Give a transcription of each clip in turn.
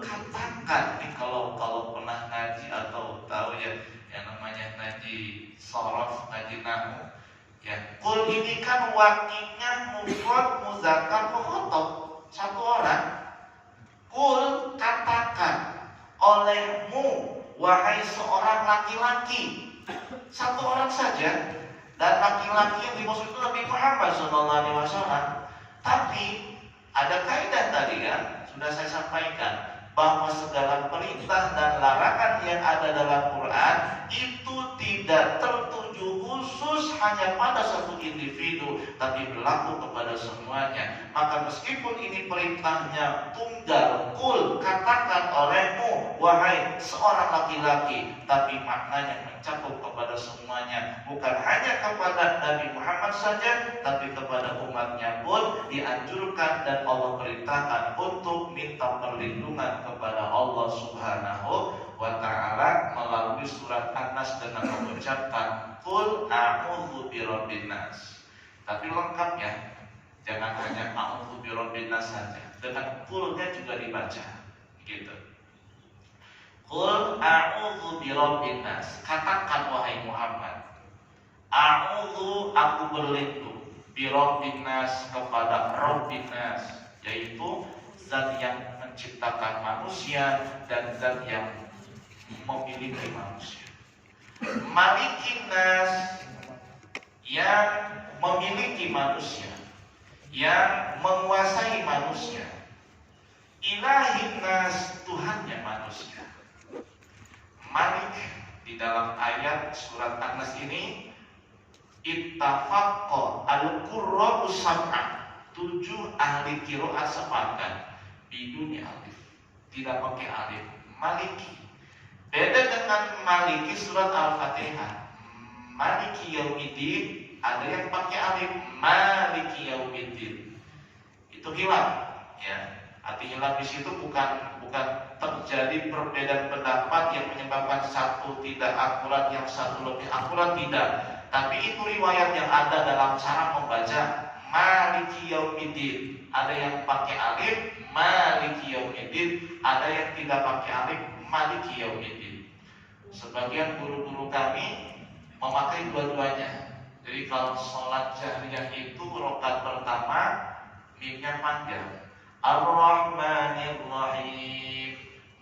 katakan nih, kalau pernah ngaji atau tahu ya yang namanya ngaji sorof, ngaji nahu ya. Kul ini kan wakinya mufrad muzakkar mukhatab, satu orang. Kul katakan olehmu wahai seorang laki-laki, satu orang saja, dan laki-laki yang dimaksud itu Nabi Muhammad SAW. Tapi ada kaidah tadi kan, sudah saya sampaikan bahwa segala perintah dan larangan yang ada dalam Quran itu tidak tertuju khusus hanya pada satu individu, tapi berlaku kepada semuanya. Maka meskipun ini perintahnya tunggal, kul katakan olehmu wahai seorang laki-laki, tapi maknanya mencakup kepada semuanya, bukan hanya kepada Nabi Muhammad saja, tapi kepada umatnya pun dianjurkan dan Allah perintahkan untuk minta perlindungan kepada Allah Subhanahu wa ta'ala melalui surat An-Nas dengan mengucapkan Qul a'udzu birabbin nas. Tapi lengkapnya jangan hanya a'udzu birabbin nas saja, dengan qulnya juga dibaca gitu. Qul a'udzu birabbin nas, katakan wahai Muhammad, a'udzu aku berlindung, birabbin nas kepada rabbin nas, yaitu zat yang menciptakan manusia dan zat yang memiliki manusia. Malikin nas, yang memiliki manusia, yang menguasai manusia. Ilahin nas, Tuhannya manusia. Malik di dalam ayat surat An-Nas ini ittafaqqa al-qurra'u sab'a, 7 ahli qiraat sepakat biduni alif, tidak pakai alif. Maliki beda dengan Maliki surat Al-Fatihah. Maliki yaumiddin ada yang pakai alif, Maliki yaumiddin. Itu hilaf ya. Arti hilaf di situ bukan terjadi perbedaan pendapat yang menyebabkan satu tidak akurat, yang satu lebih akurat, tidak. Tapi itu riwayat yang ada dalam cara membaca Maliki yaumiddin. Ada yang pakai alif, Maliki yaumiddin. Ada yang tidak pakai alif, Maliki yaumiddin. Sebagian guru-guru kami memakai dua-duanya. Jadi kalau sholat jahriyah itu rakaat pertama mimnya panjang, Ar-Rahmanir Rahim,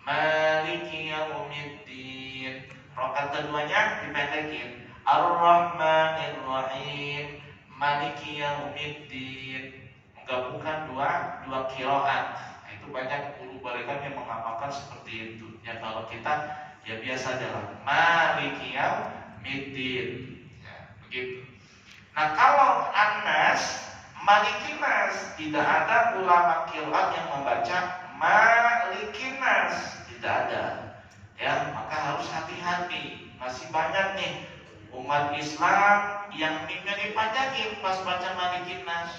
Maliki yaumiddin. Rakaat keduanya dipendekin, Ar-Rahmanir Rahim, Maliki yaumiddin. Menggabungkan dua qiraat. Nah, itu banyak guru balikan yang mengamalkan seperti itu. Ya kalau kita ya biasa jalan Maliki yaumiddin. Ya, begitu. Nah kalau An-Nas, Malikin nas, tidak ada ulama qiraat yang membaca Malikin nas, tidak ada. Ya, maka harus hati-hati. Masih banyak nih umat Islam yang mimnya dipanjangin pas baca Malikin nas.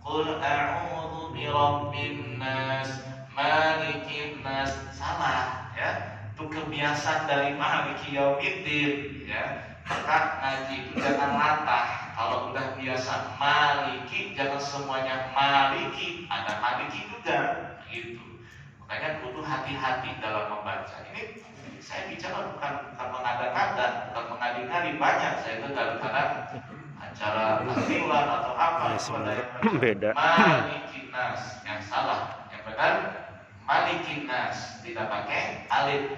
Qul a'udzu birabbin nas, Malikin nas. Salah ya. Itu kebiasaan dari Maliki yaumiddin ya. Maka ngaji itu jangan latah. Kalau udah biasa Maliki, jangan semuanya Maliki, ada Maliki juga gitu. Makanya kudu hati-hati dalam membaca. Ini saya bicara bukan mengada-ngada, bukan mengadi-ngadi. Banyak saya itu dalam acara tahlilan atau apa ya, sebenarnya beda. Malikin nas, yang salah, yang benar Malikin nas, tidak pakai alif.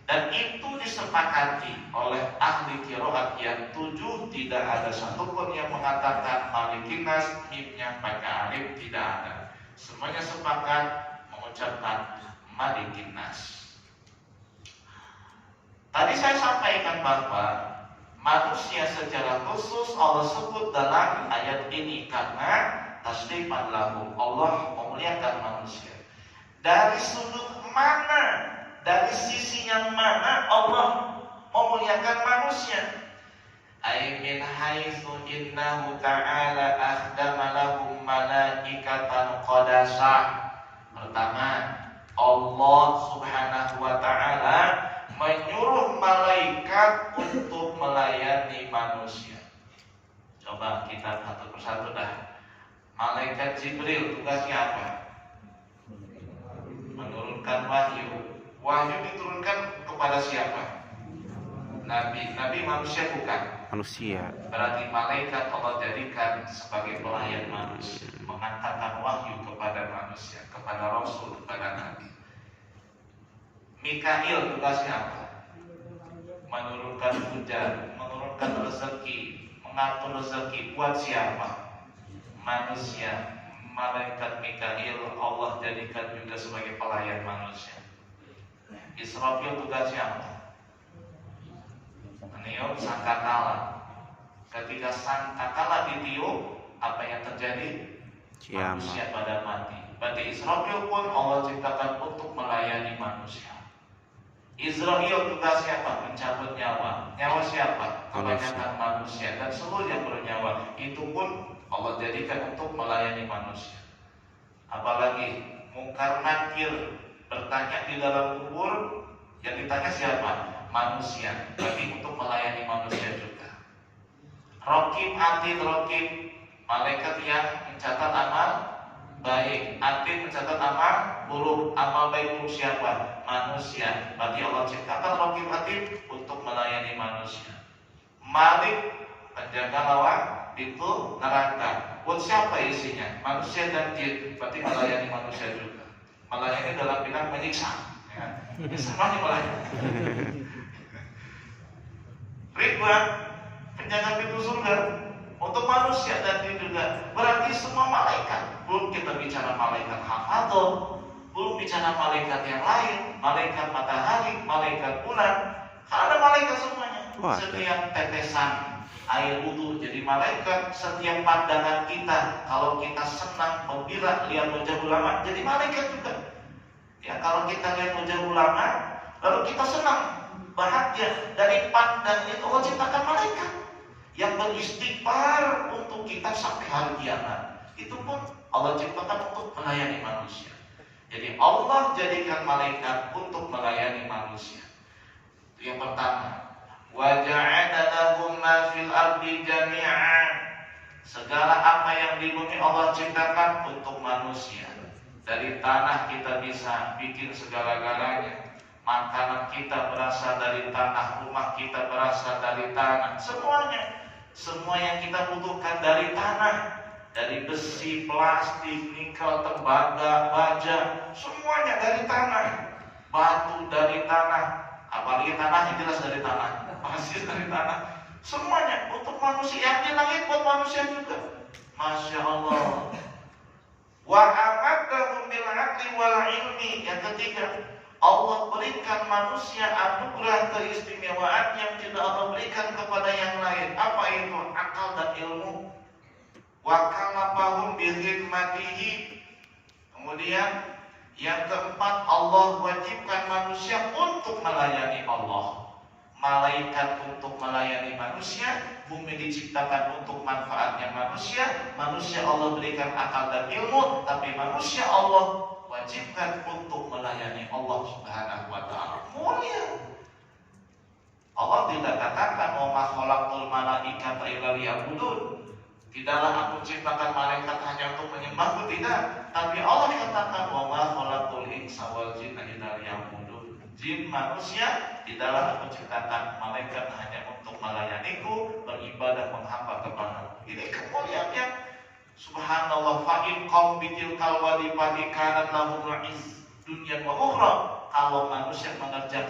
Dan itu disepakati oleh ahli qiraat yang 7, tidak ada satupun yang mengatakan Malikin nas mimnya pakai alif, tidak ada. Semuanya sepakat mengucapkan Malikin nas. Tadi saya sampaikan bahwa manusia secara khusus Allah sebut dalam ayat ini karena tasrifan lahu, Allah memuliakan manusia. Dari sudut mana, dari sisi yang mana Allah memuliakan manusia? Ay min haitsu innahu ta'ala akhdama lahum malaikatan qadasah. Pertama, Allah Subhanahu wa ta'ala menyuruh malaikat untuk melayani manusia. Coba kita satu persatu dah. Malaikat Jibril tugasnya apa? Menurunkan wahyu. Wahyu diturunkan kepada siapa? Nabi. Nabi manusia bukan? Manusia. Berarti malaikat Allah jadikan sebagai pelayan manusia, mengantarkan wahyu kepada manusia, kepada Rasul, kepada Nabi. Mikail tugasnya apa? Menurunkan hujan, menurunkan rezeki, mengatur rezeki buat siapa? Manusia. Malaikat Mikail Allah jadikan juga sebagai pelayan manusia. Israfil tugasnya apa? Meniup sangkakala. Ketika sangkakala ditiup, apa yang terjadi? Kiamat. Manusia pada mati. Berarti Israfil pun Allah ciptakan untuk melayani manusia. Israel tugasnya apa? Mencabut nyawa. Nyawa siapa? Kebanyakan manusia dan seluruh yang bernyawa. Itu pun Allah jadikan untuk melayani manusia. Apalagi Mungkar Nakir bertanya di dalam kubur, yang ditanya siapa? Manusia. Berarti untuk melayani manusia juga. Rokib, Atid, Rokib, malaikat yang mencatat amal baik. Atid mencatat amal buruk. Amal baik buruk siapa? Manusia. Berarti Allah ciptakan Rokib, Atid untuk melayani manusia. Malik penjaga lawan itu neraka. Buat siapa isinya? Manusia dan jin. Berarti melayani manusia juga. Melayani dalam bidang menyiksa. Ya. Semuanya melayani. Ridwan penjaga pintu surga untuk manusia dan jin juga. Berarti semua malaikat. Belum kita bicara malaikat hafadzah, belum bicara malaikat yang lain, malaikat matahari, malaikat bulan. Ada malaikat semuanya. Setiap tetesan air wudhu jadi malaikat. Setiap pandangan kita, kalau kita senang gembira lihat wajah ulama, jadi malaikat juga. Ya, kalau kita lihat wajah ulama, lalu kita senang bahagia, dari pandangan itu Allah ciptakan malaikat yang beristighfar untuk kita sampai hari kiamat. Itu pun Allah ciptakan untuk melayani manusia. Jadi Allah jadikan malaikat untuk melayani manusia. Itu yang pertama. Wa ja'ala lahum ma fil ardi jami'an. Segala apa yang di bumi Allah ciptakan untuk manusia. Dari tanah kita bisa bikin segala-galanya. Makanan kita berasal dari tanah, rumah kita berasal dari tanah. Semuanya, semua yang kita butuhkan dari tanah. Dari besi, plastik, nikel, tembaga, baja, semuanya dari tanah. Batu dari tanah. Apalagi tanah yang jelas dari tanah, pasir dari tanah, semuanya untuk manusia. Yang di langit buat manusia juga. Masya Allah. Wa amatahum bil aqli wal ilmi. Yang ketiga, Allah berikan manusia anugerah keistimewaan yang tidak Allah berikan kepada yang lain. Apa itu? Akal dan ilmu. Wa kalafahum bi khidmatihi. Kemudian yang keempat, Allah wajibkan manusia untuk melayani Allah. Malaikat untuk melayani manusia, bumi diciptakan untuk manfaatnya manusia. Manusia Allah berikan akal dan ilmu, tapi manusia Allah wajibkan untuk melayani Allah Subhanahu wa ta'ala. Mulia. Allah tidak katakan wa ma khalaqtul malaikata illa liya'budun. Tidaklah aku ciptakan malaikat hanya untuk menyembahku, tidak. Tapi Allah katakan wa ma khalaqtul insa wal jinna illa liya'budun. Jin manusia tidaklah aku ciptakan malaikat hanya untuk melayaniku, beribadah, menghamba kepadaku. Ini kemuliaan yang subhanallah. Fa in qaum bitil kalwadi padi kanat lahum iz dunya wa ukhra. Kalau manusia mengerjakan